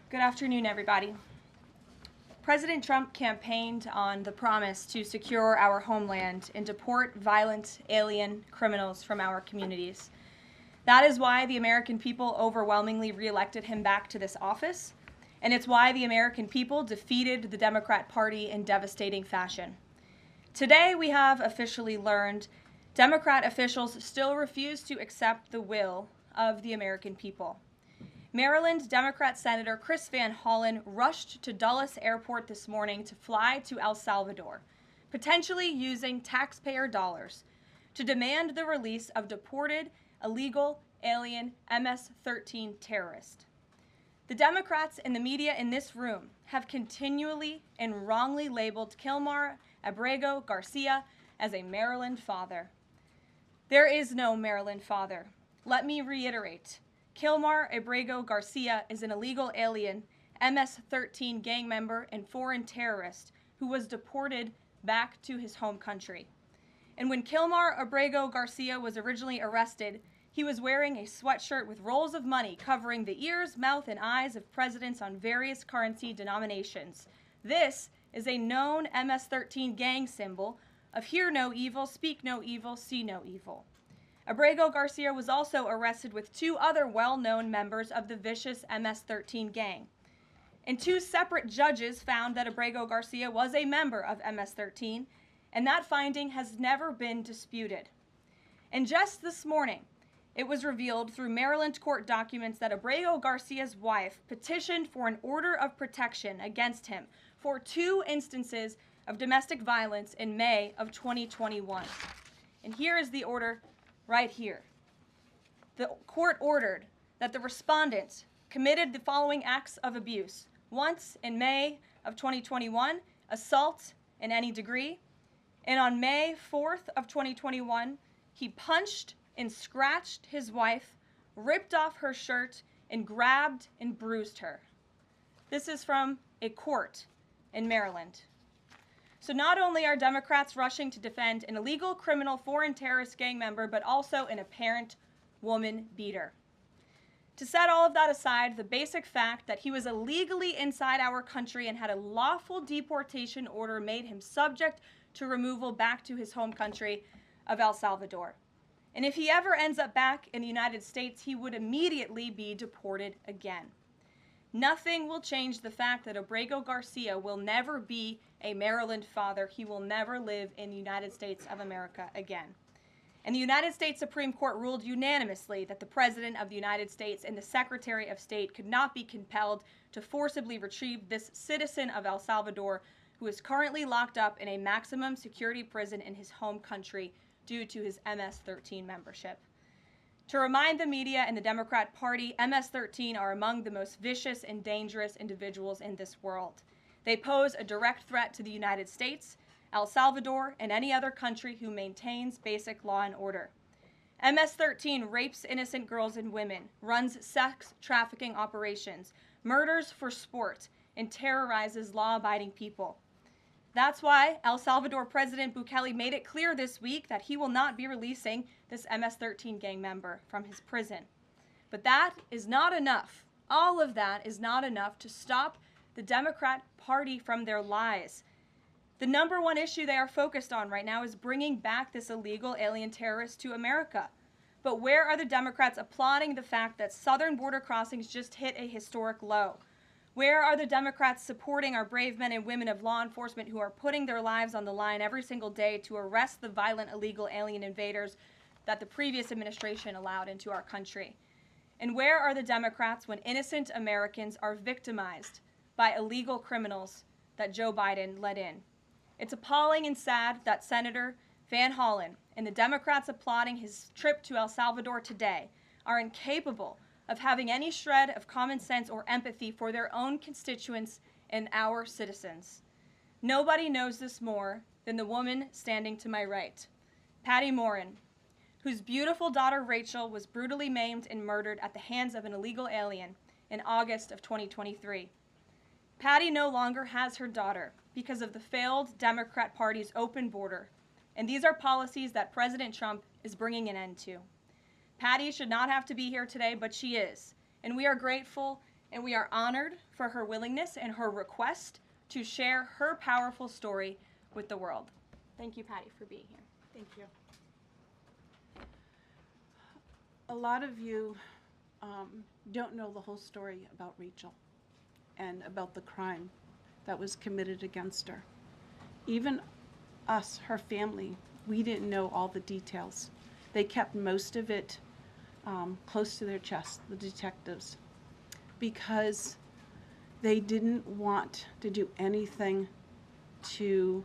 Good afternoon, everybody. President Trump campaigned on the promise to secure our homeland and deport violent alien criminals from our communities. That is why the American people overwhelmingly reelected him back to this office, and it's why the American people defeated the Democrat Party in devastating fashion. Today, we have officially learned Democrat officials still refuse to accept the will of the American people. Maryland Democrat Senator Chris Van Hollen rushed to Dulles Airport this morning to fly to El Salvador, potentially using taxpayer dollars, to demand the release of deported, illegal, alien MS-13 terrorists. The Democrats and the media in this room have continually and wrongly labeled Kilmar Abrego Garcia as a Maryland father. There is no Maryland father. Let me reiterate. Kilmar Abrego Garcia is an illegal alien, MS-13 gang member and foreign terrorist who was deported back to his home country. And when Kilmar Abrego Garcia was originally arrested, he was wearing a sweatshirt with rolls of money covering the ears, mouth, and eyes of presidents on various currency denominations. This is a known MS-13 gang symbol of hear no evil, speak no evil, see no evil. Abrego Garcia was also arrested with two other well-known members of the vicious MS-13 gang. And two separate judges found that Abrego Garcia was a member of MS-13, and that finding has never been disputed. And just this morning, it was revealed through Maryland court documents that Abrego Garcia's wife petitioned for an order of protection against him for two instances of domestic violence in May of 2021. And here is the order right here. The court ordered that the respondent committed the following acts of abuse. Once in May of 2021, assault in any degree. And on May 4th of 2021, he punched and scratched his wife, ripped off her shirt, and grabbed and bruised her. This is from a court in Maryland. So not only are Democrats rushing to defend an illegal criminal foreign terrorist gang member, but also an apparent woman beater. To set all of that aside, the basic fact that he was illegally inside our country and had a lawful deportation order made him subject to removal back to his home country of El Salvador. And if he ever ends up back in the United States, he would immediately be deported again. Nothing will change the fact that Abrego Garcia will never be a Maryland father. He will never live in the United States of America again. And the United States Supreme Court ruled unanimously that the President of the United States and the Secretary of State could not be compelled to forcibly retrieve this citizen of El Salvador who is currently locked up in a maximum security prison in his home country due to his MS-13 membership. To remind the media and the Democrat Party, MS-13 are among the most vicious and dangerous individuals in this world. They pose a direct threat to the United States, El Salvador, and any other country who maintains basic law and order. MS-13 rapes innocent girls and women, runs sex trafficking operations, murders for sport, and terrorizes law-abiding people. That's why El Salvador President Bukele made it clear this week that he will not be releasing this MS-13 gang member from his prison. But that is not enough. All of that is not enough to stop the Democrat Party from their lies. The number one issue they are focused on right now is bringing back this illegal alien terrorist to America. But where are the Democrats applauding the fact that southern border crossings just hit a historic low? Where are the Democrats supporting our brave men and women of law enforcement who are putting their lives on the line every single day to arrest the violent illegal alien invaders that the previous administration allowed into our country? And where are the Democrats when innocent Americans are victimized by illegal criminals that Joe Biden let in? It's appalling and sad that Senator Van Hollen and the Democrats applauding his trip to El Salvador today are incapable of having any shred of common sense or empathy for their own constituents and our citizens. Nobody knows this more than the woman standing to my right, Patty Morin, whose beautiful daughter Rachel was brutally maimed and murdered at the hands of an illegal alien in August of 2023. Patty no longer has her daughter because of the failed Democrat Party's open border, and these are policies that President Trump is bringing an end to. Patty should not have to be here today, but she is, and we are grateful and we are honored for her willingness and her request to share her powerful story with the world. Thank you, Patty, for being here. Thank you. A lot of you don't know the whole story about Rachel and about the crime that was committed against her. Even us, her family, we didn't know all the details. They kept most of it close to their chest, the detectives, because they didn't want to do anything to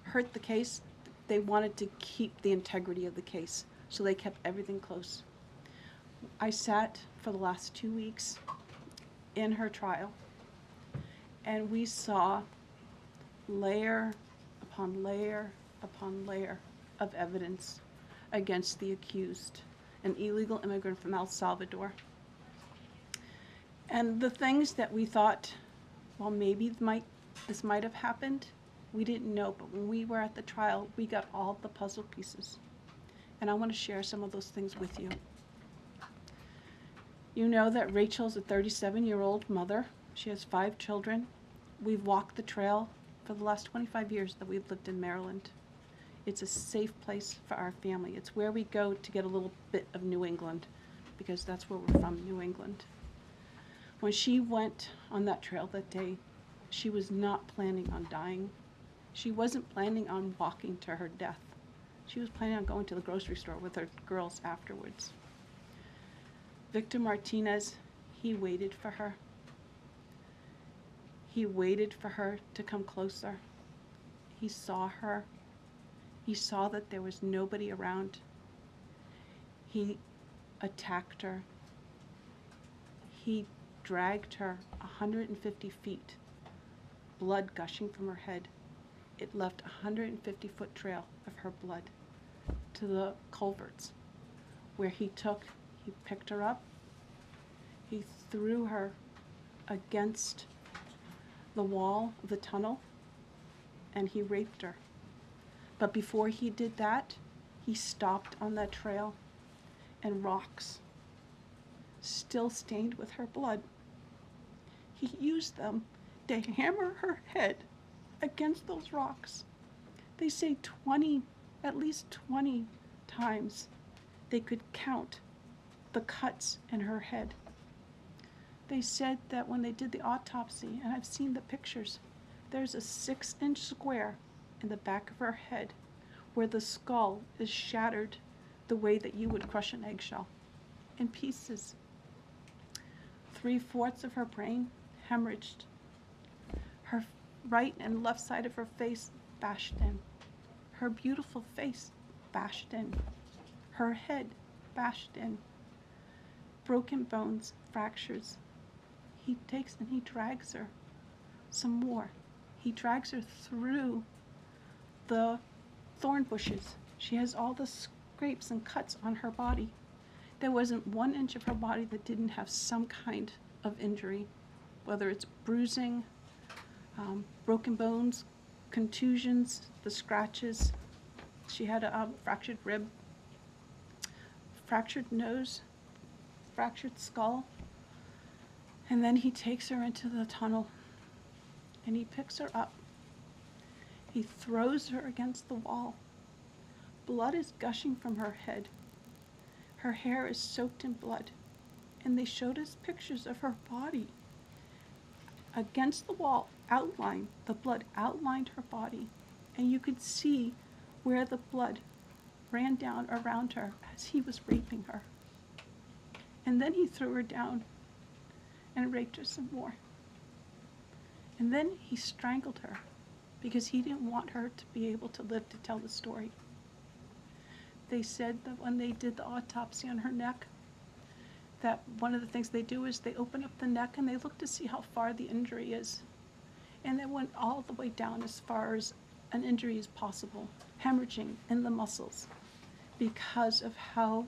hurt the case. They wanted to keep the integrity of the case, so they kept everything close. I sat for the last 2 weeks in her trial, and we saw layer upon layer upon layer of evidence against the accused, an illegal immigrant from El Salvador. And the things that we thought, well, maybe this might have happened, we didn't know. But when we were at the trial, we got all the puzzle pieces. And I want to share some of those things with you. You know that Rachel's a 37-year-old mother. She has 5 children. We've walked the trail for the last 25 years that we've lived in Maryland. It's a safe place for our family. It's where we go to get a little bit of New England, because that's where we're from, New England. When she went on that trail that day, she was not planning on dying. She wasn't planning on walking to her death. She was planning on going to the grocery store with her girls afterwards. Victor Martinez, he waited for her. He waited for her to come closer. He saw her. He saw that there was nobody around. He attacked her. He dragged her 150 feet, blood gushing from her head. It left a 150-foot trail of her blood to the culverts, where he picked her up, he threw her against the wall of the tunnel, and he raped her. But before he did that, he stopped on that trail, and rocks, still stained with her blood, he used them to hammer her head against those rocks. They say at least 20 times they could count the cuts in her head. They said that when they did the autopsy, and I've seen the pictures, there's a 6-inch square in the back of her head where the skull is shattered the way that you would crush an eggshell in pieces. 3/4 of her brain hemorrhaged. Her right and left side of her face bashed in. Her beautiful face bashed in. Her head bashed in. Broken bones, fractures. He takes and he drags her some more. He drags her through the thorn bushes. She has all the scrapes and cuts on her body. There wasn't 1 inch of her body that didn't have some kind of injury, whether it's bruising, broken bones, contusions, the scratches. She had a fractured rib, fractured nose, fractured skull. And then he takes her into the tunnel, and he picks her up. He throws her against the wall. Blood is gushing from her head. Her hair is soaked in blood. And they showed us pictures of her body against the wall, outlined. The blood outlined her body. And you could see where the blood ran down around her as he was raping her. And then he threw her down and raped her some more. And then he strangled her because he didn't want her to be able to live to tell the story. They said that when they did the autopsy on her neck, that one of the things they do is they open up the neck and they look to see how far the injury is. And they went all the way down as far as an injury is possible, hemorrhaging in the muscles, because of how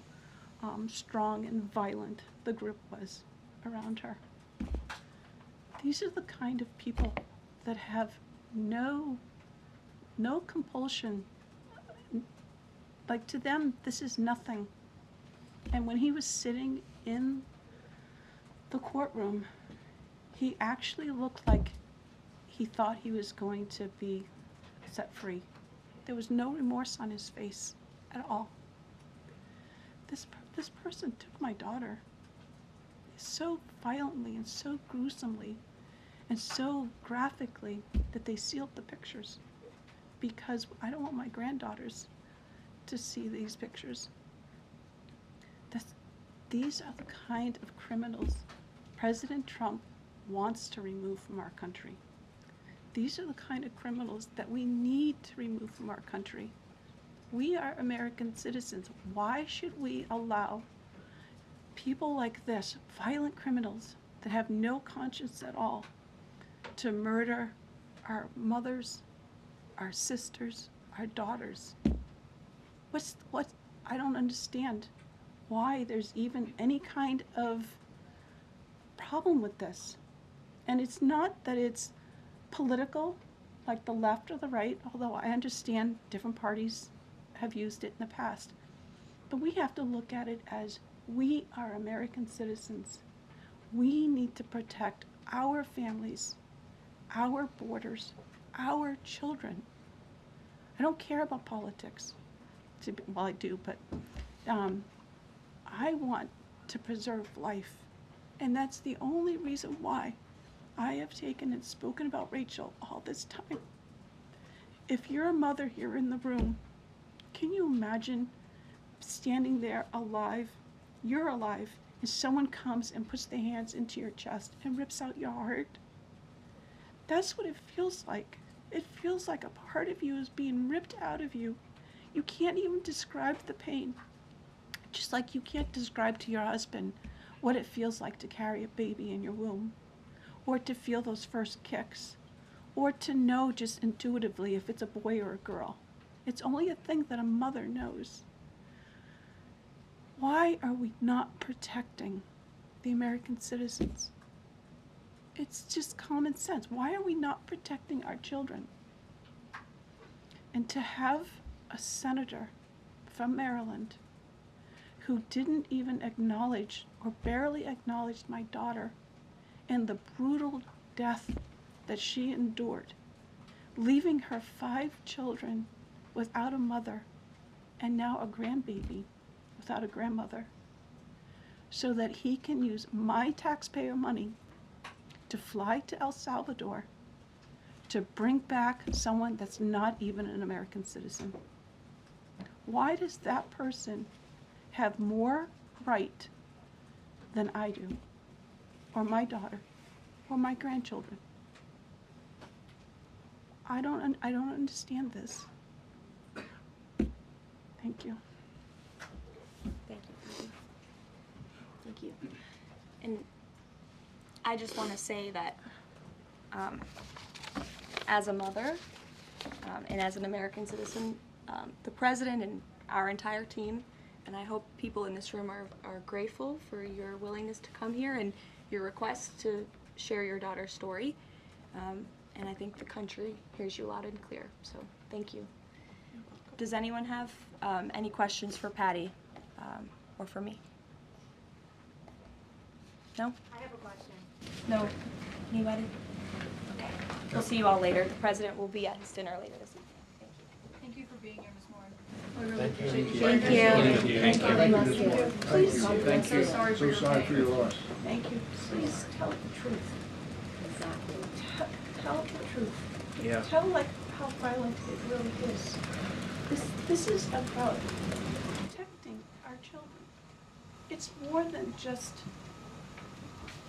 strong and violent the group was around her. These are the kind of people that have no compulsion. Like, to them, this is nothing. And when he was sitting in the courtroom, he actually looked like he thought he was going to be set free. There was no remorse on his face at all. This person took my daughter so violently and so gruesomely and so graphically that they sealed the pictures, because I don't want my granddaughters to see these pictures. These are the kind of criminals President Trump wants to remove from our country. These are the kind of criminals that we need to remove from our country. We are American citizens. Why should we allow people like this, violent criminals that have no conscience at all, to murder our mothers, our sisters, our daughters? I don't understand why there's even any kind of problem with this. And it's not that it's political, like the left or the right, although I understand different parties have used it in the past. But we have to look at it as we are American citizens. We need to protect our families, our borders, our children. I don't care about politics. Well, I do, but I want to preserve life. And that's the only reason why I have taken and spoken about Rachel all this time. If you're a mother here in the room, can you imagine standing there alive? You're alive, and someone comes and puts their hands into your chest and rips out your heart? That's what it feels like. It feels like a part of you is being ripped out of you. You can't even describe the pain. Just like you can't describe to your husband what it feels like to carry a baby in your womb, or to feel those first kicks, or to know just intuitively if it's a boy or a girl. It's only a thing that a mother knows. Why are we not protecting the American citizens? It's just common sense. Why are we not protecting our children? And to have a senator from Maryland who didn't even acknowledge or barely acknowledged my daughter and the brutal death that she endured, leaving her 5 children without a mother and now a grandbaby without a grandmother, so that he can use my taxpayer money to fly to El Salvador to bring back someone that's not even an American citizen. Why does that person have more right than I do, or my daughter, or my grandchildren? I don't understand this. Thank you. Thank you. Thank you. And I just want to say that as a mother and as an American citizen, the president and our entire team, and I hope people in this room are grateful for your willingness to come here and your request to share your daughter's story. And I think the country hears you loud and clear. So thank you. Does anyone have any questions for Patty or for me? No? I have a question. No? Anybody? Okay. We'll see you all later. The president will be at his dinner later this evening. Thank you. Thank you for being here, Ms. Moore. Thank you. Thank you. Please, Thank so you. sorry for your sorry for your loss. Thank you. Please tell the truth. Tell the truth. Yeah. Tell like how violent it really is. This is about protecting our children. It's more than just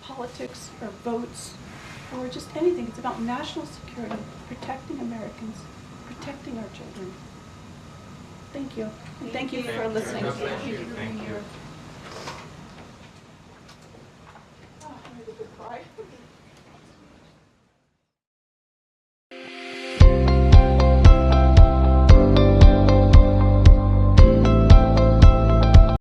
politics or votes or just anything. It's about national security, protecting Americans, protecting our children. Thank you. And thank you for listening. God bless you. Thank you.